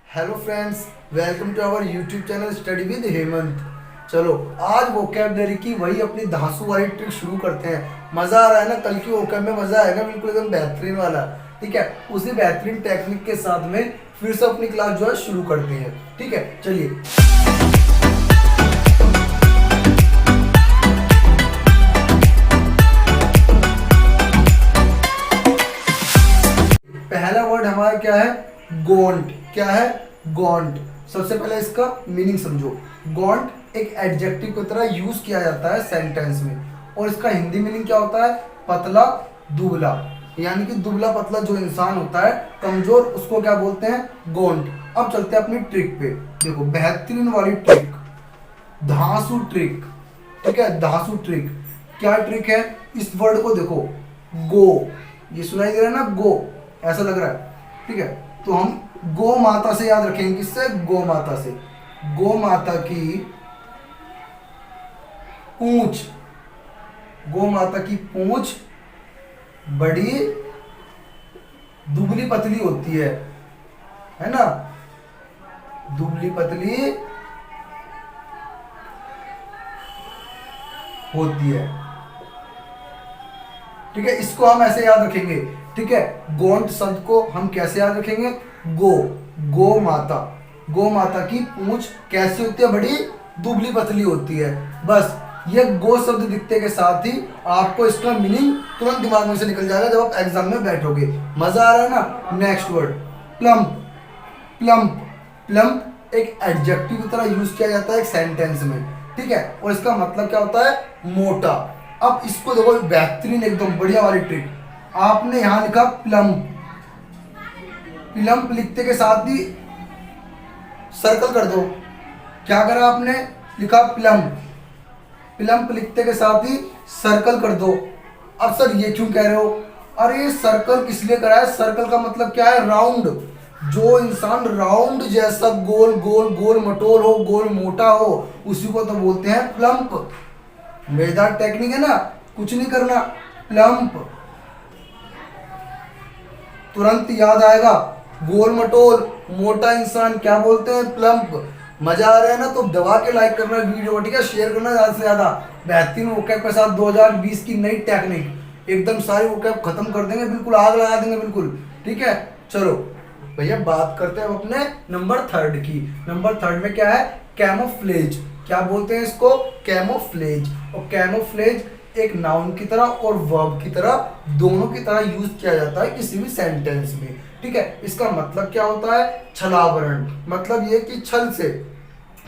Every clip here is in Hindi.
Hello friends, welcome to our YouTube channel study with Hemant. चलो आज वोकैबलरी की वही अपनी धांसू वाली ट्रिक शुरू करते हैं। मज़ा आ रहा है ना? कल की वोकैब में मज़ा आएगा बिल्कुल एकदम बेहतरीन वाला। ठीक है, उसी बेहतरीन टेक्निक के साथ में फिर से अपनी क्लास जो है शुरू करते हैं। ठीक है, चलिए। पहला वर्ड हमारा क्या है? गोंट। क्या है? गोंट। सबसे पहले इसका मीनिंग समझो। गोंट एक एडजेक्टिव की तरह यूज किया जाता है सेंटेंस में, और इसका हिंदी मीनिंग क्या होता है? पतला, दुबला। यानी कि दुबला पतला जो इंसान होता है, कमजोर, उसको क्या बोलते हैं? गोंट। अब चलते हैं अपनी ट्रिक पे। देखो बेहतरीन वाली ट्रिक, धांसू ट्रिक। ठीक है, धांसू ट्रिक। क्या ट्रिक है? इस वर्ड को देखो, गो। ये सुनाई दे रहा है ना? गो ऐसा लग रहा है। ठीक है, तो हम गो माता से याद रखेंगे। किससे? गो माता से। गो माता की पूंछ, गो माता की पूंछ बड़ी दुबली पतली होती है ना? दुबली पतली होती है। ठीक है, इसको हम ऐसे याद रखेंगे। ठीक है, गोंट शब्द को हम कैसे याद रखेंगे? गो, गो माता। गो माता की पूंछ कैसी होती है? बड़ी दुबली पतली होती है। बस ये गो शब्द दिखते के साथ ही आपको इसका मीनिंग तुरंत दिमाग में से निकल जाएगा जब आप एग्जाम में बैठोगे। मजा आ रहा है ना? Next word, plump. Plump, plump एक एडजेक्टिव की तरह यूज किया जाता है एक सेंटेंस में। ठीक है, और इसका मतलब क्या होता है? मोटा। अब इसको देखो, बेहतरीन एकदम बढ़िया वाली ट्रिक। आपने यहां लिखा प्लम्प, प्लम्प लिखते के साथ ही सर्कल कर दो। क्या करा आपने? लिखा प्लम्प, प्लम्प लिखते के साथ ही सर्कल कर दो। अब सर ये क्यों कह रहे हो? अरे ये सर्कल किस लिए करा है? सर्कल का मतलब क्या है? राउंड। जो इंसान राउंड जैसा गोल गोल गोल मटोल हो, गोल मोटा हो, उसी को तो बोलते हैं प्लम्प। मजेदार टेक्निक है ना? कुछ नहीं करना, प्लम्प तुरंत याद आएगा। गोल मटोल मोटा इंसान क्या बोलते हैं? प्लम्प। मजा आ रहा है ना? तो दबा के लाइक करना वीडियो को। ठीक है, शेयर करना ज्यादा से ज्यादा। बेहतरीन वोकैब के साथ 2020 की नई टेक्निक, एकदम सारी वोकैब खत्म कर देंगे, बिल्कुल आग लगा देंगे बिल्कुल। ठीक है, चलो भैया बात करते हैं अपने नंबर थर्ड की। नंबर थर्ड में क्या है? कैमोफ्लेज। क्या बोलते हैं इसको? कैमोफ्लेज। और कैमोफ्लेज एक नाउन की तरह और वर्ब की तरह, दोनों की तरह यूज किया जाता है किसी भी सेंटेंस में। ठीक है, इसका मतलब क्या होता है? छलावरण। मतलब ये कि छल से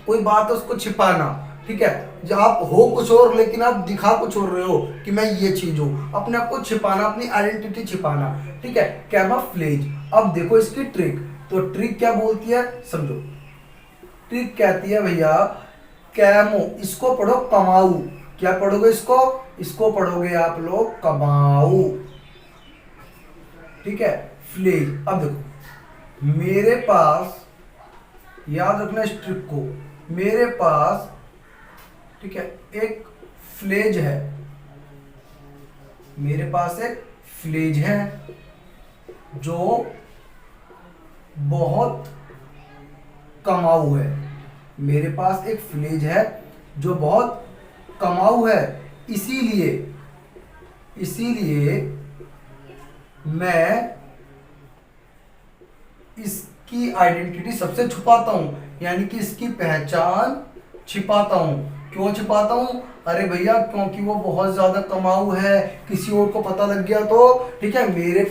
कोई बात है उसको छिपाना। ठीक है, जब आप हो कुछ और लेकिन आप दिखा कुछ और रहे हो कि मैं ये चीज हूं, अपने आप को छिपाना, अपनी आइडेंटिटी छिपाना। ठीक है, कैमोफ्लेज। अब देखो इसकी ट्रिक। तो ट्रिक क्या बोलती है समझो। ट्रिक कहती है भैया कैमो, इसको पढ़ो कमाऊ। क्या पढ़ोगे इसको? इसको पढ़ोगे आप लोग कमाऊ। ठीक है, फ्लेज। अब देखो मेरे पास, याद रखना इस ट्रिक को, मेरे पास ठीक है एक फ्लेज है। मेरे पास एक फ्लेज है जो बहुत कमाऊ है। मेरे पास एक फ्लेज है जो बहुत कमाऊ है। इसीलिए इसीलिए मैं इसकी आइडेंटिटी सबसे छुपाता हूं, यानी कि इसकी पहचान छिपाता हूं। क्यों छिपाता हूं? अरे भैया क्योंकि वो बहुत ज्यादा कमाऊ है, किसी और को पता लग गया तो। ठीक है, मेरे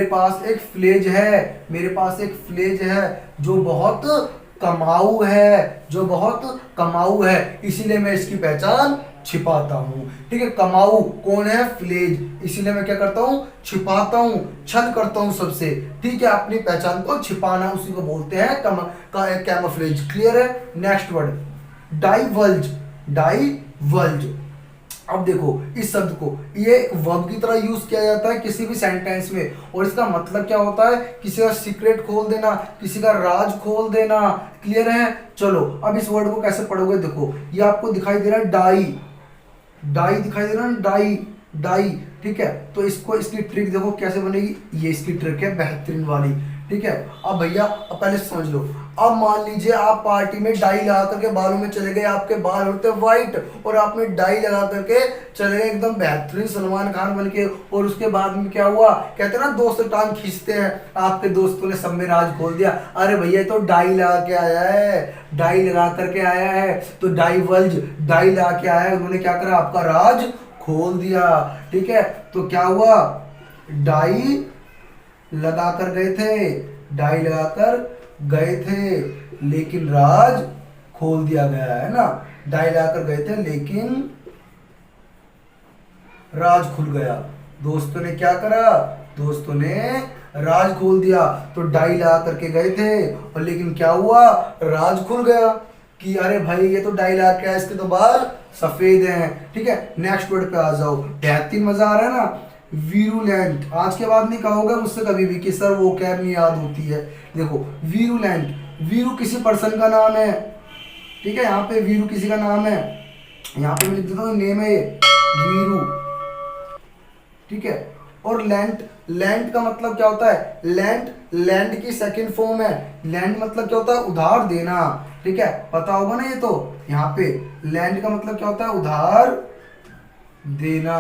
पास एक फ्लेज है, मेरे पास एक फ्लेज है जो बहुत कमाऊ है, जो बहुत कमाऊ है, इसीलिए मैं इसकी पहचान छिपाता हूं। ठीक है, कमाऊ कौन है? फ्लेज। इसीलिए मैं क्या करता हूं? छिपाता हूं, छल करता हूं सबसे। ठीक है, अपनी पहचान को छिपाना, उसी को बोलते हैं कैमोफ्लेज। क्लियर है? Next word, divulge. डाइवल्ज। अब देखो इस शब्द को, ये वर्ब की तरह यूज किया जाता है किसी भी सेंटेंस में, और इसका मतलब क्या होता है? किसी का सीक्रेट खोल देना, किसी का राज खोल देना। क्लियर है? चलो अब इस वर्ड को कैसे पढ़ोगे? देखो ये आपको दिखाई दे रहा है डाई, डाई दिखाई दे रहा है, डाई, डाई। ठीक है, तो इसको, इसकी ट्रिक देखो कैसे बनेगी। ये इसकी ट्रिक है बेहतरीन वाली। ठीक है। अब भैया अब पहले समझ लो, अब मान लीजिए आप पार्टी में डाई लगा करके बालों में चले गए, आपके बाल होते व्हाइट और आपने डाई लगा करके चले गए एकदम बेहतरीन सलमान खान बन के, और उसके बाद में क्या हुआ, कहते हैं ना दोस्त टांग खींचते हैं, आपके दोस्तों ने सब में राज खोल दिया, अरे भैया तो डाई लगा के आया है, डाई लगा करके आया है, तो डाई लगा के आया है, उन्होंने क्या करा, आपका राज खोल दिया। ठीक है, तो क्या हुआ, डाई लगाकर गए थे, डाई लगाकर गए थे लेकिन राज खोल दिया गया है ना, डाई लगाकर गए थे लेकिन राज खुल गया। दोस्तों ने क्या करा, दोस्तों ने राज खोल दिया, तो डाई लगा करके गए थे और लेकिन क्या हुआ, राज खुल गया कि अरे भाई ये तो डाई लगा के आया, इसके तो बाल सफेद हैं। ठीक है, नेक्स्ट वर्ड पे आ जाओ, बेहतरीन मजा आ रहा है ना। वीरूलेंट, आज के बाद नहीं कहोगे मुझसे कभी भी कि सर वो कैब नहीं याद होती है। देखो वीरूलेंट, वीरू किसी पर्सन का नाम है, ठीक है, यहाँ पे वीरू किसी का नाम है, यहाँ पे मैं लिख देता हूँ नेम है ये वीरू। ठीक है, और लैंड, लैंड का मतलब क्या होता है, लैंड की सेकंड फॉर्म है, लैंड मतलब क्या होता है, उधार देना। ठीक है, पता होगा ना ये तो, यहाँ पे लैंड का मतलब क्या होता है, उधार देना।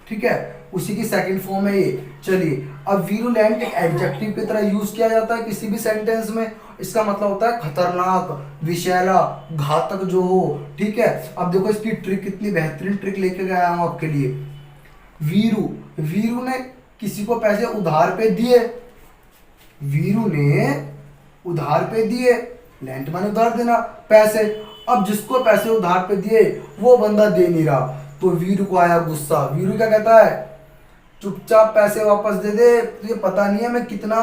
ठीक है, उसी की सेकंड फॉर्म है ये। चलिए, अब वीरूलेंट एक एडजेक्टिव की तरह यूज किया जाता है किसी भी सेंटेंस में, इसका मतलब होता है खतरनाक, विषैला, घातक जो हो। ठीक है, अब देखो इसकी ट्रिक, कितनी बेहतरीन ट्रिक लेके गया हूं आपके लिए। वीरू, वीरू ने किसी को पैसे उधार पे दिए, वीरू ने उधार पे दिए, लेंट माने उधार देना पैसे। अब जिसको पैसे उधार पे दिए वो बंदा दे नहीं रहा, तो वीरू को आया गुस्सा। वीरू क्या कहता है, चुपचाप पैसे वापस दे दे, तुझे पता नहीं है मैं कितना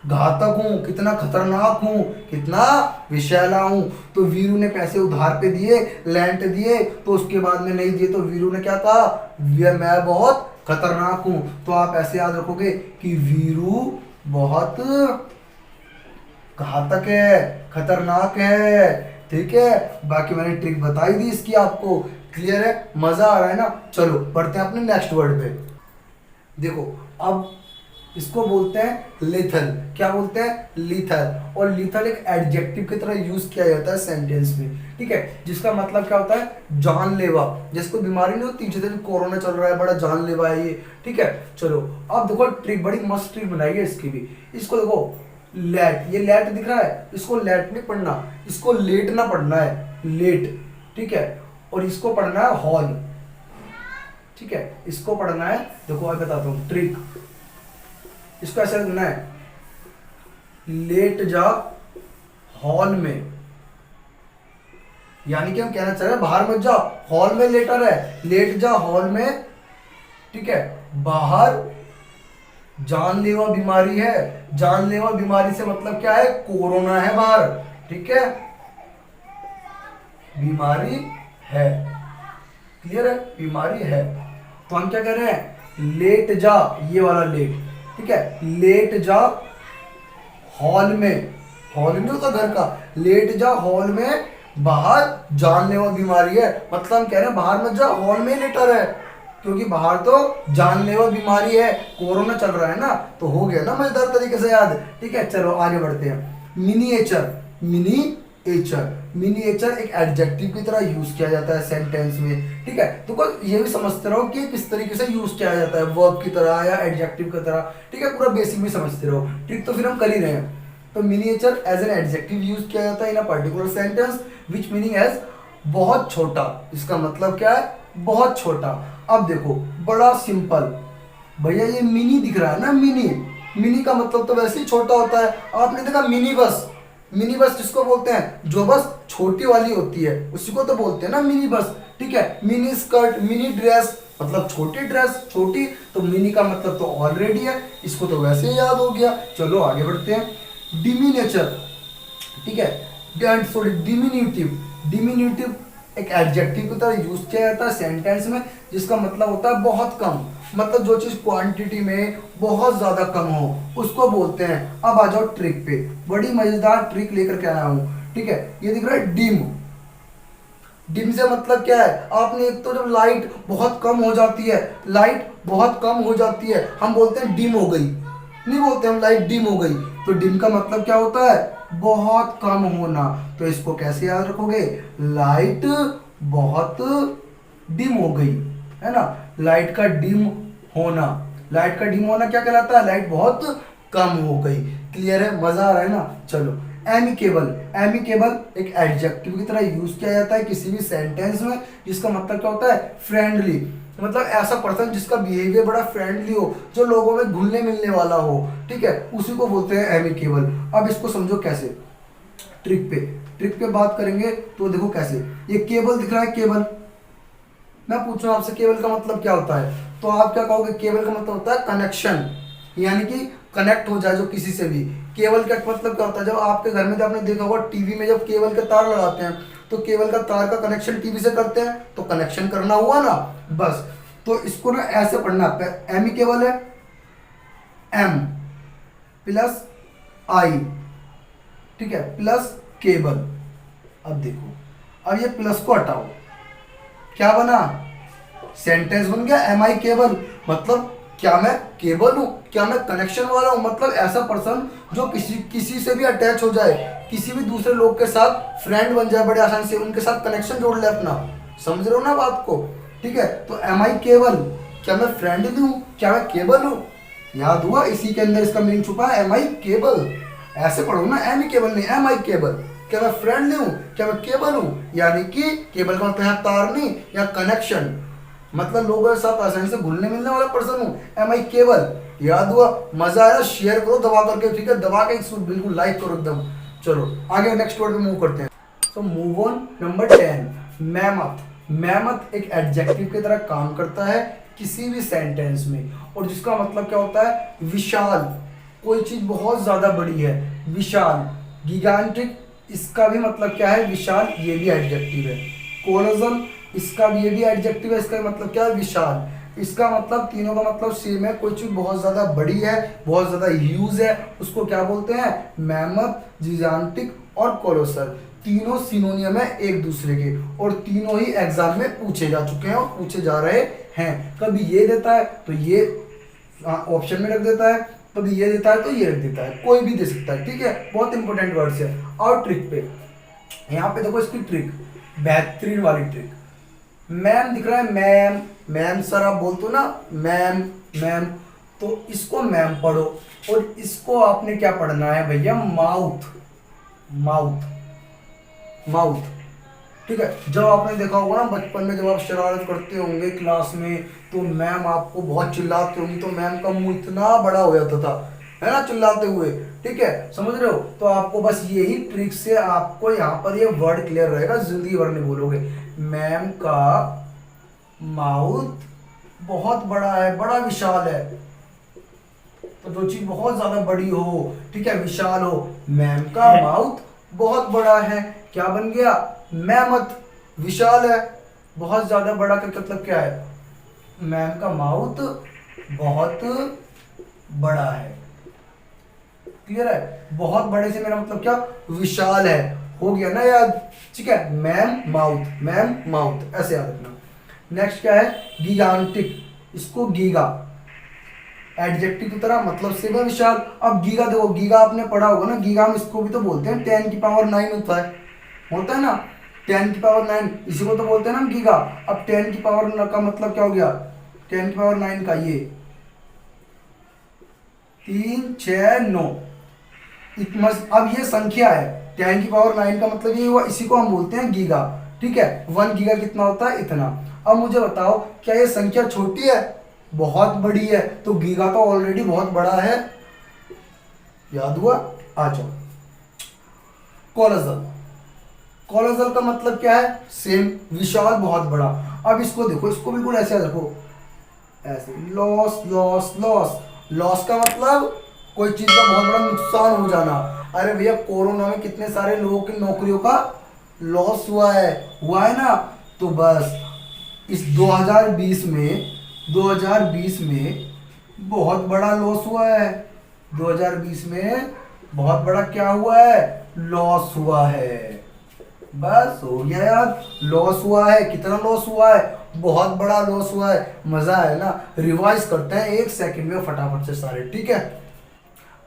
घातक हूं, कितना खतरनाक हूं, कितना विषैला हूं। तो वीरू ने पैसे उधार पे दिए, लेंट दिए, तो उसके बाद में नहीं दिए, तो वीरू ने क्या कहा, मैं बहुत खतरनाक हूं। तो आप ऐसे याद रखोगे कि वीरू बहुत घातक है, खतरनाक है। ठीक है, बाकी मैंने ट्रिक बताई दी इसकी आपको, क्लियर है, मजा आ रहा है ना। चलो बढ़ते हैं अपने नेक्स्ट वर्ड पे। देखो अब इसको बोलते हैं लिथल, क्या बोलते हैं, लिथल। और लिथल एक एडजेक्टिव की तरह यूज किया जाता है सेंटेंस में। ठीक है, जिसका मतलब क्या होता है, जानलेवा। जिसको बीमारी नहीं होती, जैसे कोरोना चल रहा है, बड़ा जानलेवा है ये। ठीक है, चलो अब देखो ट्रिक, बड़ी मस्त ट्रिक बनाई है इसकी भी। इसको देखो, लेट, ये लेट दिख रहा है, इसको लेट नहीं पढ़ना, इसको लेटना पढ़ना है, लेट। ठीक है, और इसको पढ़ना है हॉल। ठीक है, इसको पढ़ना है, देखो मैं बताता हूं ट्रिक, इसको ऐसे लिखना है, लेट जा हॉल में, यानी कि हम कहना चाह रहे हैं बाहर मत जा, हॉल में लेटा रहे, लेट जा हॉल में। ठीक है, बाहर जानलेवा बीमारी है, जानलेवा बीमारी से मतलब क्या है, कोरोना है बाहर। ठीक है, बीमारी है, क्लियर है, बीमारी है। तो हम क्या कर रहे हैं, लेट जा, ये वाला लेट। ठीक है, लेट जा हॉल में, हॉल नहीं होता घर का, लेट जा हॉल में, बाहर जानलेवा बीमारी है। मतलब हम कह रहे हैं बाहर मत जा, हॉल में लेटा रहे, क्योंकि बाहर तो जानलेवा बीमारी है, कोरोना चल रहा है ना। तो हो गया ना मजेदार तरीके से याद। ठीक है, चलो आगे बढ़ते हैं। मिनिएचर, मिनिएचर, मिनिएचर एक एडजेक्टिव की तरह यूज किया जाता है सेंटेंस में। ठीक है, तो ये भी समझते रहो कि किस तरीके से यूज किया जाता है, वर्ब की तरह या एडजेक्टिव की तरह। ठीक है, पूरा बेसिक भी समझते रहो। ठीक, तो फिर हम कर ही रहे हैं। तो miniature as an adjective use किया जाता है in a particular sentence which meaning as बहुत छोटा। इसका मतलब क्या है, बहुत छोटा। अब देखो बड़ा सिंपल, भैया ये मिनी दिख रहा है ना, मिनी, मिनी का मतलब तो वैसे ही छोटा होता है। आपने देखा मिनी बस, मिनी बस जिसको बोलते हैं, जो बस छोटी वाली होती है, उसी को तो बोलते हैं ना मिनी बस। ठीक है, मिनी स्कर्ट, मिनी ड्रेस मतलब छोटी ड्रेस, छोटी, तो मिनी का मतलब तो ऑलरेडी है, इसको तो वैसे ही याद हो गया। चलो आगे बढ़ते हैं। डिमिनेचर, ठीक है, सॉरी डिमिन्यूटिव, डिमिन्यूटिव एक एडजेक्टिव की तरह यूज किया जाता है सेंटेंस में, जिसका मतलब होता है बहुत कम, मतलब जो चीज क्वांटिटी में बहुत ज्यादा कम हो उसको बोलते हैं। अब आ जाओ ट्रिक पे, बड़ी मजेदार ट्रिक लेकर के आया हूं। ठीक है, ये दिख रहा है डिम, डिम से मतलब क्या है, आपने एक तो जब लाइट बहुत कम हो जाती है, लाइट बहुत कम हो जाती है, हम बोलते हैं डिम हो गई। नहीं बोलते हम लाइट डिम हो गई। तो डिम का मतलब क्या होता है, बहुत कम होना। तो इसको कैसे याद रखोगे, लाइट बहुत डिम हो गई, है ना। लाइट का डिम होना, लाइट का डिम होना क्या कहलाता है, लाइट बहुत कम हो गई। क्लियर है, मजा आ रहा है ना। चलो एमिकेबल, एमिकेबल एक एडजेक्टिव की तरह यूज किया जाता है किसी भी सेंटेंस में, जिसका मतलब क्या होता है, फ्रेंडली। मतलब ऐसा पर्सन जिसका बिहेवियर बड़ा फ्रेंडली हो, जो लोगों में घुलने मिलने वाला हो, ठीक है, उसी को बोलते हैं एमिकेबल। अब इसको समझो कैसे, ट्रिक पे, ट्रिक पे बात करेंगे तो देखो कैसे। ये केबल दिख रहा है, केबल, मैं पूछ रहा हूं आपसे केबल का मतलब क्या होता है, तो आप क्या कहोगे, केबल का मतलब होता है कनेक्शन, यानी कि कनेक्ट हो जाए जो किसी से भी। केबल का मतलब क्या होता है, जब आपके घर में, जब आपने देखा होगा टीवी में जब केबल के तार लगाते हैं, तो केबल का तार का कनेक्शन टीवी से करते हैं, तो कनेक्शन करना हुआ ना, बस। तो इसको ना ऐसे पढ़ना, एम ही केबल है, एम प्लस आई, ठीक है, प्लस केबल। अब देखो, अब ये प्लस को हटाओ, क्या बना, सेंटेंस बन गया एम आई केबल। मतलब क्या मैं केबल हूं, क्या मैं कनेक्शन वाला हूं, मतलब ऐसा पर्सन जो किसी किसी से भी अटैच हो जाए, किसी भी दूसरे लोग के साथ फ्रेंड बन जाए बड़े आसानी से, उनके साथ कनेक्शन जोड़ ले अपना। समझ रहे हो ना बात को, ठीक है। तो एम आई केबल, क्या मैं फ्रेंडली हूं, क्या मैं केबल हूं, याद हुआ, इसी के अंदर इसका मीनिंग छुपा है, एम आई केबल। ऐसे पढ़ो ना, एम ई केबल नहीं, एम आई केबल। क्या मैं फ्रेंडली हूं, क्या मैं केबल हूं, यानी कि केबल का मतलब है तार नहीं, या कनेक्शन, मतलब लोगों के साथ आसानी से घुलने मिलने वाला पर्सन हूं, एम आई केबल। याद हुआ, मजा आया, शेयर करो दबा करके, ठीक है, दबा के बिल्कुल लाइक करो एकदम। चलो आगे नेक्स्ट वर्ड पे मूव करते हैं। तो move on number 10, mammoth. Mammoth एक एडजेक्टिव की तरह काम करता है किसी भी सेंटेंस में, और जिसका मतलब क्या होता है, विशाल, कोई चीज बहुत ज्यादा बड़ी है, विशाल। गिगांटिक, इसका भी मतलब क्या है, विशाल, ये भी एडजेक्टिव है। कोलोसल, इसका भी, ये भी एडजेक्टिव है, इसका मतलब क्या है, विशाल। इसका मतलब, तीनों का मतलब सेम है, कोई चीज बहुत ज्यादा बड़ी है, बहुत ज्यादा ह्यूज है, उसको क्या बोलते हैं, मैमथ, जिजांटिक और कोलोसल। तीनों सिनोनियम है एक दूसरे के, और तीनों ही एग्जाम में पूछे जा चुके हैं और पूछे जा रहे हैं। कभी ये देता है तो ये ऑप्शन में रख देता है, कभी ये देता है तो ये रख देता है, कोई भी दे सकता है, ठीक है। बहुत इंपॉर्टेंट वर्ड्स है। और ट्रिक पे, यहाँ पे देखो इसकी ट्रिक, बेहतरीन वाली ट्रिक। मैम दिख रहा है, मैम, मैम सर आप बोलते हो ना, मैम, मैम, तो इसको मैम पढ़ो, और इसको आपने क्या पढ़ना है भैया, माउथ, माउथ, माउथ, ठीक है। जब आपने देखा होगा ना बचपन में, जब आप शरारत करते होंगे क्लास में, तो मैम आपको बहुत चिल्लाते होंगे, तो मैम का मुंह इतना बड़ा हो जाता था, है ना, चिल्लाते हुए, ठीक है, समझ रहे हो। तो आपको बस यही ट्रिक से आपको यहाँ पर ये वर्ड क्लियर रहेगा, जिंदगी भर नहीं बोलोगे। मैम का माउथ बहुत बड़ा है, बड़ा विशाल है, तो जो चीज बहुत ज्यादा बड़ी हो, ठीक है, विशाल हो, मैम का माउथ बहुत बड़ा है, क्या बन गया, मैमथ, विशाल है, बहुत ज्यादा बड़ा का मतलब क्या है, मैम का माउथ बहुत बड़ा है। क्लियर है, बहुत बड़े से मेरा मतलब क्या, विशाल है, हो गया ना याद, ठीक है। मैम माउथ, मैम माउथ, ऐसे याद रखना। नेक्स्ट क्या है, गिगांटिक, इसको गीगा, एडजेक्टिव की तरह मतलब से भी विशाल। अब गीगा देखो, गीगा आपने पढ़ा होगा ना, गीगा हम इसको भी तो बोलते हैं, 10 की पावर 9 होता है ना, 10 की पावर 9, इसी को तो बोलते हैं ना हम गीगा। अब 10 की पावर का मतलब क्या हो गया, 10 की पावर 9 का ये 3 6 9, अब ये संख्या है, 10 की पावर 9 का मतलब ये हुआ, इसी को हम बोलते हैं गीगा, ठीक है। 1 गीगा कितना होता है, इतना। अब मुझे बताओ, क्या ये संख्या छोटी है, बहुत बड़ी है, तो गीगा तो ऑलरेडी बहुत बड़ा है, याद हुआ। आ जाओ, कोलोसल, कोलोसल का मतलब क्या है, सेम, विशाल, बहुत बड़ा। अब इसको देखो, इसको बिल्कुल ऐसे रखो, ऐसे, लॉस, लॉस, लॉस, लॉस का मतलब कोई चीज का बहुत बड़ा नुकसान हो जाना। अरे भैया, कोरोना में कितने सारे लोगों की नौकरियों का लॉस हुआ है ना, तो बस इस 2020 में बहुत बड़ा लॉस हुआ है, 2020 में बहुत बड़ा क्या हुआ है, लॉस हुआ है, बस हो गया यार, लॉस हुआ है, कितना लॉस हुआ है, बहुत बड़ा लॉस हुआ है। मजा है ना, रिवाइज करते हैं 1 सेकंड में फटाफट से सारे, ठीक है।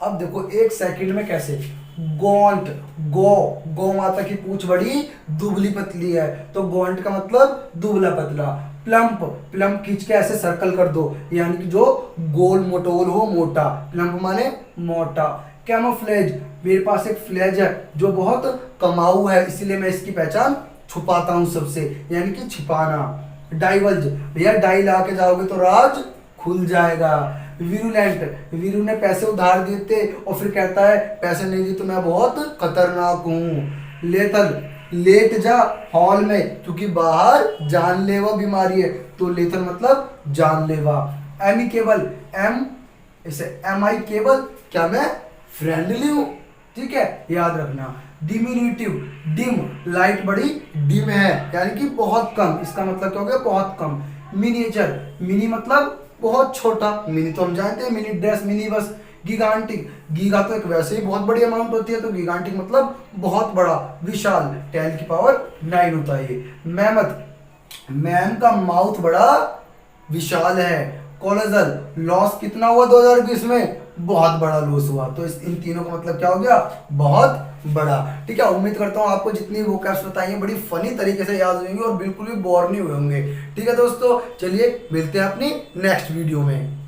अब देखो 1 सेकंड में कैसे। गोंट, गो, गौ माता की पूंछ बड़ी दुबली पतली है, तो गोंट का मतलब दुबला पतला। प्लम्प, प्लम्प खींच के ऐसे सर्कल कर दो, यानी कि जो गोल मोटोल हो, मोटा। प्लम्प माने मोटा। कैमोफ्लेज, मेरे पास एक फ्लेज है जो बहुत कमाऊ है, इसीलिए मैं इसकी पहचान छुपाता हूं सबसे, यानी कि छिपाना। डाइवल्ज, भैया डाई ला के जाओगे तो राज खुल जाएगा। वीरुलेंट, वीरू ने पैसे उधार दिए थे और फिर कहता है पैसे नहीं दिए तो मैं बहुत खतरनाक हूँ। लेथल, लेट जा हॉल में क्योंकि बाहर जानलेवा बीमारी है, तो लेथल मतलब जानलेवा। एमिकेबल, एम इसे एम आई केबल, क्या मैं फ्रेंडली हूँ, ठीक है, याद रखना। डिमिन्यूटिव, डिम, लाइट बड़ी डिम है, यानी कि बहुत कम, इसका मतलब क्या हो गया, बहुत कम। मिनिएचर, मिनी मतलब बहुत छोटा, मिनी तो हम जानते हैं, mini dress, mini bus. Gigantic, giga तो एक वैसे ही बहुत बड़ी अमाउंट होती है, तो गिगांटिक मतलब बहुत बड़ा, विशाल, 10 की पावर 9 होता है ये। मैमथ, मैम का माउथ बड़ा विशाल है। कोलोजल, लॉस कितना हुआ 2020 में, बहुत बड़ा लॉस हुआ, तो इन तीनों का मतलब क्या हो गया, बहुत बड़ा। ठीक है, उम्मीद करता हूँ आपको जितनी वोकैब्स बताई हैं बड़ी फनी तरीके से याद होंगी और बिल्कुल भी बोर नहीं हुए होंगे। ठीक है दोस्तों, चलिए मिलते हैं अपनी नेक्स्ट वीडियो में।